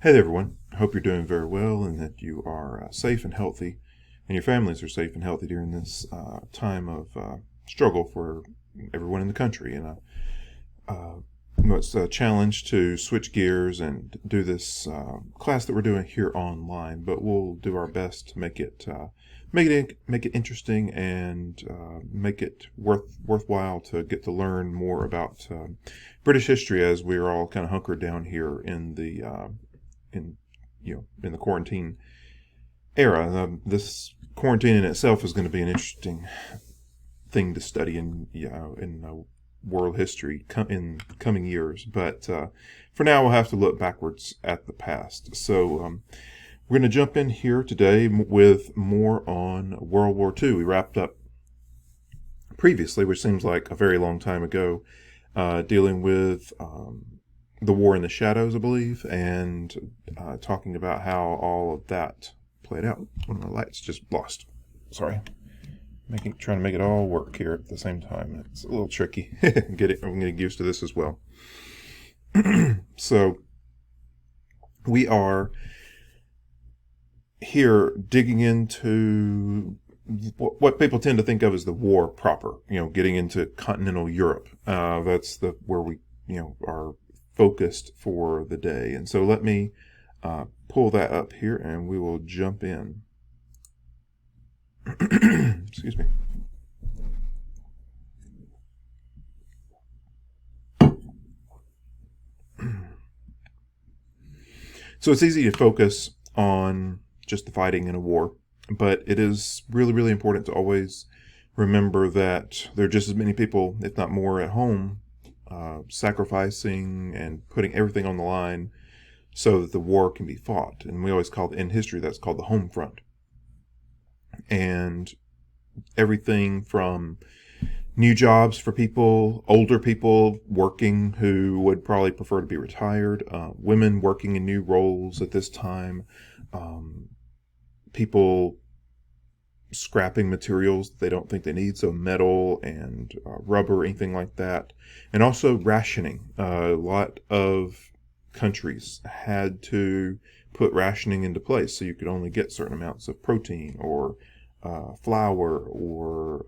Hey there, everyone. I hope you're doing very well and that you are safe and healthy, and your families are safe and healthy during this time of struggle for everyone in the country. And it's a challenge to switch gears and do this class that we're doing here online, but we'll do our best to make it interesting and make it worthwhile to get to learn more about British history as we're all kind of hunkered down here in the quarantine era. This quarantine in itself is going to be an interesting thing to study in world history in coming years. But for now, we'll have to look backwards at the past. So we're going to jump in here today with more on World War II. We wrapped up previously, which seems like a very long time ago, dealing with the War in the Shadows, I believe, and talking about how all of that played out. One of my lights just lost. Sorry. Trying to make it all work here at the same time. It's a little tricky. I'm getting used to this as well. So we are here digging into what people tend to think of as the war proper. Getting into continental Europe. That's where we are focused for the day. And so let me pull that up here and we will jump in. Excuse me. So it's easy to focus on just the fighting in a war, but it is really, really important to always remember that there are just as many people, if not more, at home sacrificing and putting everything on the line so that the war can be fought. And we always in history, that's called the home front. And everything from new jobs for people, older people working who would probably prefer to be retired, women working in new roles at this time, people scrapping materials they don't think they need, so metal and rubber, anything like that. And also rationing. A lot of countries had to put rationing into place, so you could only get certain amounts of protein or flour or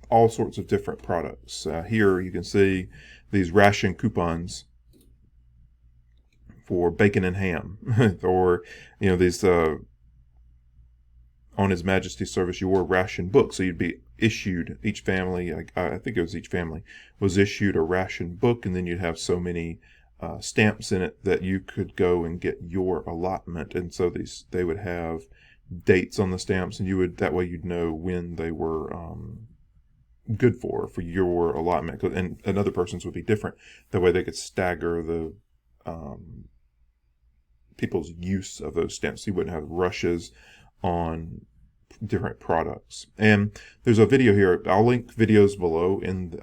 all sorts of different products. Here you can see these ration coupons for bacon and ham, or these on His Majesty's service, your ration book. So you'd be issued, each family, I think it was each family, was issued a ration book, and then you'd have so many stamps in it that you could go and get your allotment. And so they would have dates on the stamps, and that way you'd know when they were good for your allotment. And another person's would be different. That way they could stagger the people's use of those stamps. So you wouldn't have rushes on different products. And there's a video here. I'll link videos below in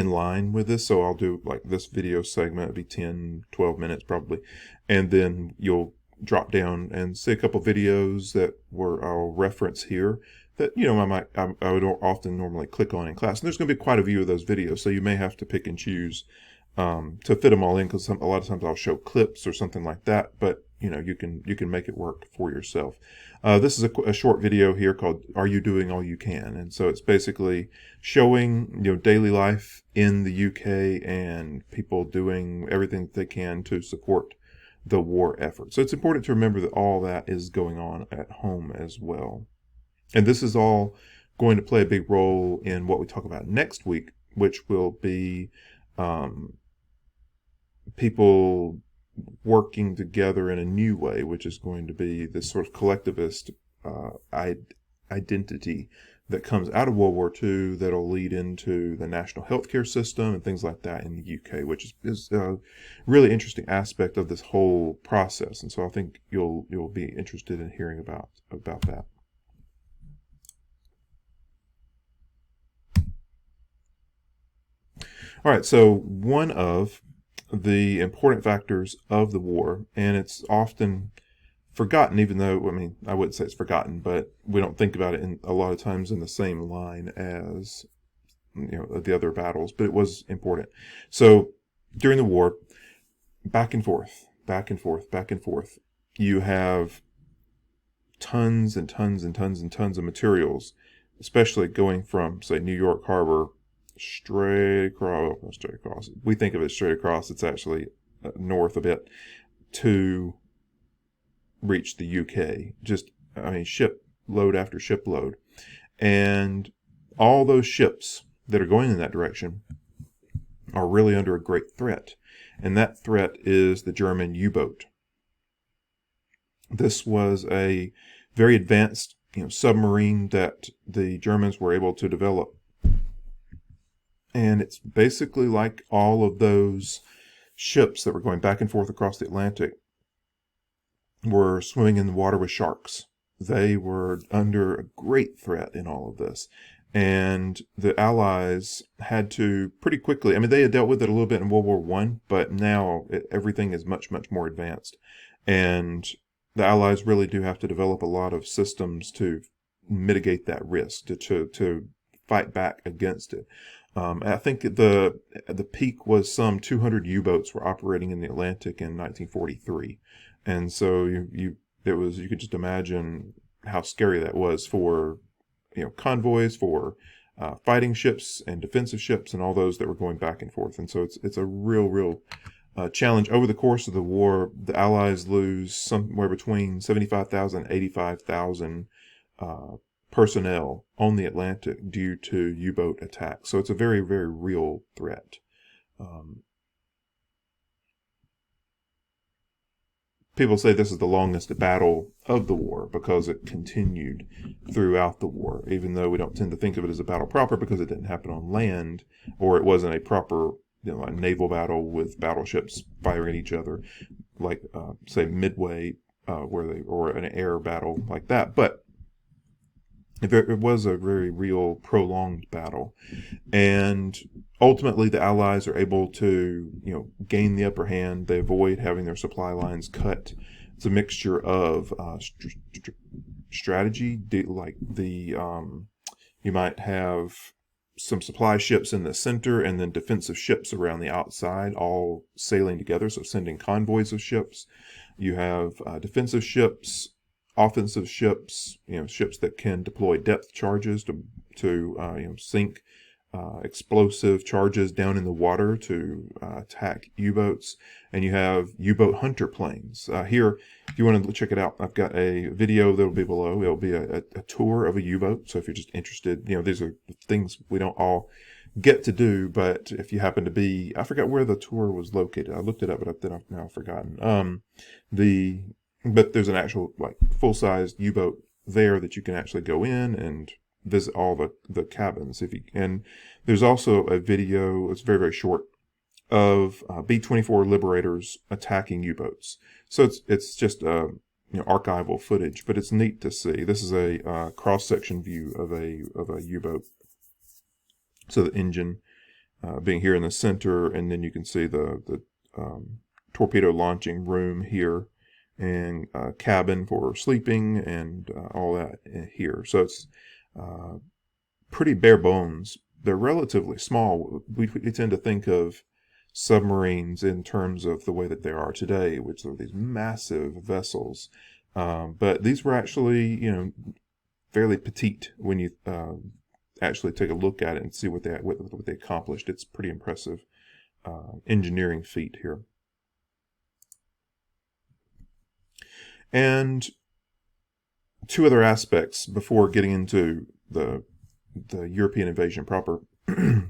line with this. So I'll do like this video segment. It'll be 10-12 minutes probably, and then you'll drop down and see a couple videos that I'll reference here that I would often normally click on in class. And there's going to be quite a few of those videos, so you may have to pick and choose to fit them all in, because a lot of times I'll show clips or something like that, but you can make it work for yourself. This is a short video here called "Are You Doing All You Can?" And so it's basically showing daily life in the UK and people doing everything that they can to support the war effort. So it's important to remember that all that is going on at home as well. And this is all going to play a big role in what we talk about next week, which will be people working together in a new way, which is going to be this sort of collectivist identity that comes out of World War II that'll lead into the national healthcare system and things like that in the UK, which is a really interesting aspect of this whole process. And so I think you'll be interested in hearing about that. All right, so one of the important factors of the war, and it's often forgotten, even though, I wouldn't say it's forgotten, but we don't think about it a lot of times in the same line as the other battles, but it was important. So during the war, back and forth back and forth, back and forth. You have tons and tons and tons and tons of materials, especially going from, say, New York Harbor straight across, well, straight across. We think of it straight across. It's actually north a bit to reach the UK. Just, I mean, ship load after ship load. And all those ships that are going in that direction are really under a great threat. And that threat is the German U-boat. This was a very advanced, submarine that the Germans were able to develop. And it's basically like all of those ships that were going back and forth across the Atlantic were swimming in the water with sharks. They were under a great threat in all of this. And the Allies had to pretty quickly, I mean, they had dealt with it a little bit in World War I, but now everything is much, much more advanced. And the Allies really do have to develop a lot of systems to mitigate that risk, to fight back against it. I think the peak was some 200 U-boats were operating in the Atlantic in 1943. And so you could just imagine how scary that was for convoys, for fighting ships and defensive ships and all those that were going back and forth. And so it's a real challenge. Over the course of the war, the Allies lose somewhere between 75,000 and 85,000 personnel on the Atlantic due to U-boat attacks. So it's a very, very real threat. People say this is the longest battle of the war because it continued throughout the war, even though we don't tend to think of it as a battle proper because it didn't happen on land, or it wasn't a proper a naval battle with battleships firing at each other, like say Midway, or an air battle like that. But it was a very real prolonged battle, and ultimately the Allies are able to gain the upper hand. They avoid having their supply lines cut. It's a mixture of strategy, like you might have some supply ships in the center and then defensive ships around the outside, all sailing together, so sending convoys of ships. You have defensive ships, offensive ships, ships that can deploy depth charges to sink explosive charges down in the water to attack U-boats. And you have U-boat hunter planes. Here, if you want to check it out, I've got a video that'll be below. It'll be a tour of a U-boat. So if you're just interested, these are things we don't all get to do, but if you happen to be, I forgot where the tour was located. I looked it up, but I've now forgotten. But there's an actual full-sized U-boat there that you can actually go in and visit all the cabins. And there's also a video, it's very, very short, of B-24 Liberators attacking U-boats. So it's just archival footage, but it's neat to see. This is a cross-section view of a U-boat. So the engine being here in the center, and then you can see the torpedo launching room here, and cabin for sleeping, and all that here. So it's pretty bare bones. They're relatively small. We tend to think of submarines in terms of the way that they are today, which are these massive vessels. But these were actually, fairly petite when you actually take a look at it and see what they accomplished. It's pretty impressive engineering feat here. And two other aspects before getting into the European invasion proper.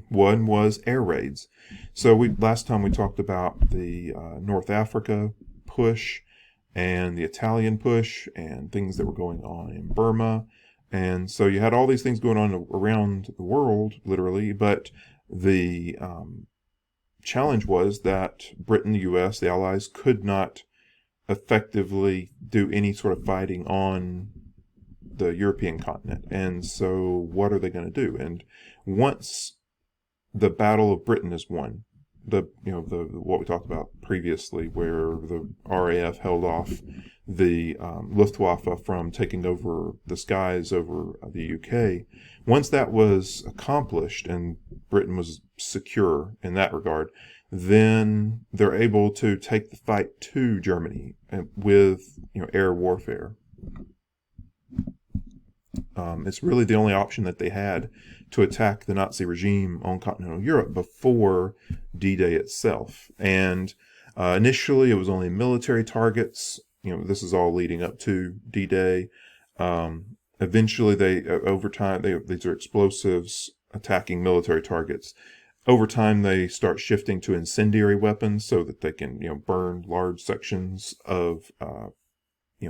One was air raids. So last time we talked about the North Africa push and the Italian push and things that were going on in Burma. And so you had all these things going on around the world, literally, but the challenge was that Britain, the US, the Allies could not effectively do any sort of fighting on the European continent. And so what are they going to do? And once the Battle of Britain is won, what we talked about previously, where the RAF held off the Luftwaffe from taking over the skies over the UK. Once that was accomplished and Britain was secure in that regard, then they're able to take the fight to Germany with air warfare. It's really the only option that they had to attack the Nazi regime on continental Europe before D-Day itself. And initially, it was only military targets. This is all leading up to D-Day. Eventually, over time, these are explosives attacking military targets. Over time, they start shifting to incendiary weapons so that they can, burn large sections of,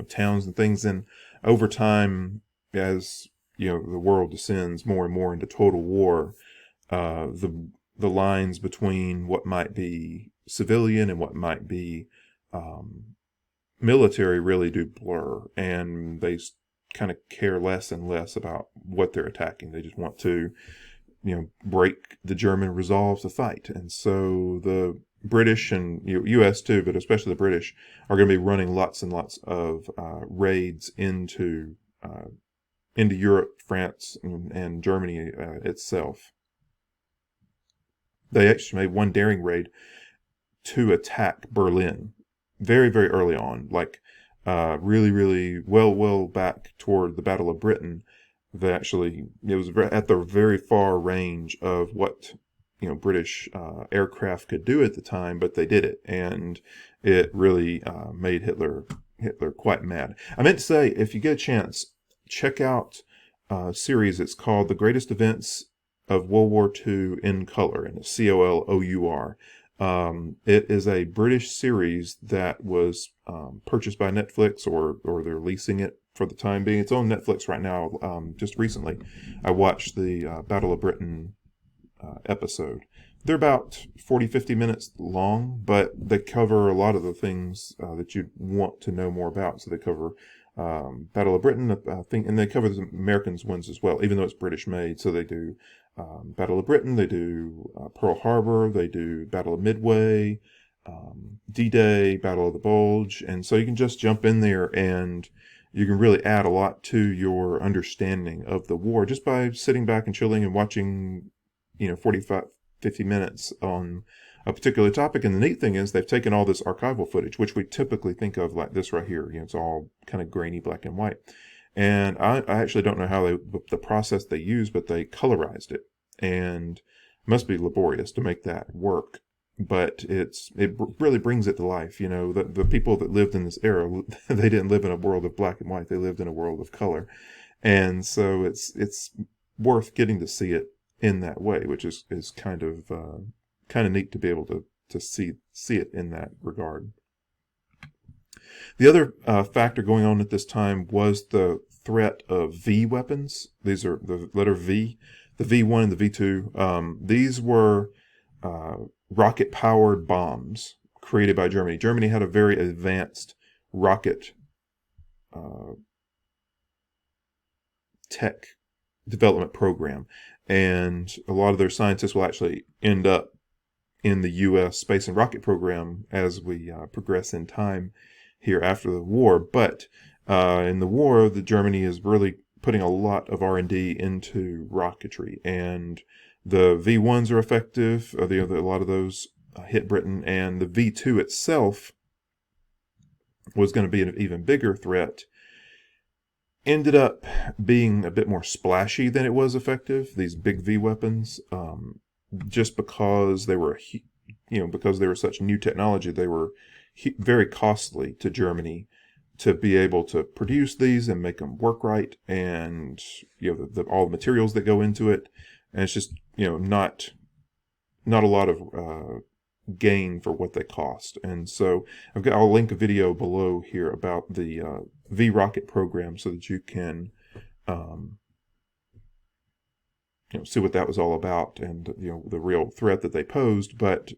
towns and things. And over time, as the world descends more and more into total war, the lines between what might be civilian and what might be military really do blur, and they kind of care less and less about what they're attacking. They just want to break the German resolve to fight. And so the British and U.S. too, but especially the British, are going to be running lots and lots of raids into Europe, France, and Germany itself. They actually made one daring raid to attack Berlin very, very early on, like really, really well back toward the Battle of Britain. It was at the very far range of what British aircraft could do at the time, but they did it, and it really made Hitler quite mad. I meant to say, if you get a chance, check out a series. It's called The Greatest Events of World War II in Color, and it's COLOUR. It is a British series that was purchased by Netflix, or they're leasing it for the time being. It's on Netflix right now. Just recently, I watched the Battle of Britain episode. They're about 40-50 minutes long, but they cover a lot of the things that you want to know more about. So they cover Battle of Britain, I think, and they cover the Americans ones as well, even though it's British made. So they do Battle of Britain, they do Pearl Harbor, they do Battle of Midway, D-Day, Battle of the Bulge, and so you can just jump in there and you can really add a lot to your understanding of the war just by sitting back and chilling and watching 45-50 minutes on a particular topic. And the neat thing is they've taken all this archival footage, which we typically think of like this right here. It's all kind of grainy black and white. And I actually don't know how the process they use, but they colorized it, and it must be laborious to make that work. But it really brings it to life. The people that lived in this era, they didn't live in a world of black and white. They lived in a world of color. And so it's worth getting to see it in that way, which is kind of neat to be able to see it in that regard. The other factor going on at this time was the threat of V weapons. These are the letter V, the V1 and the V2. These were rocket-powered bombs created by Germany. Germany had a very advanced rocket tech development program, and a lot of their scientists will actually end up in the U.S. space and rocket program as we progress in time here after the war. But in the war, Germany is really putting a lot of R&D into rocketry, and the V1s are effective. A lot of those hit Britain, and the V2 itself was going to be an even bigger threat. Ended up being a bit more splashy than it was effective, these big V weapons, just because they were, such new technology. They were very costly to Germany to be able to produce these and make them work right, and all the materials that go into it, and it's just not a lot of gain for what they cost. And so I'll link a video below here about the V rocket program so that you can see what that was all about, and the real threat that they posed. But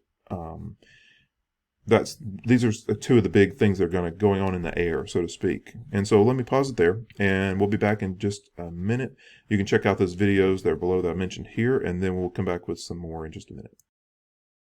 these are two of the big things that are going on in the air, so to speak. And so let me pause it there, and we'll be back in just a minute. You can check out those videos that are below that I mentioned here, and then we'll come back with some more in just a minute.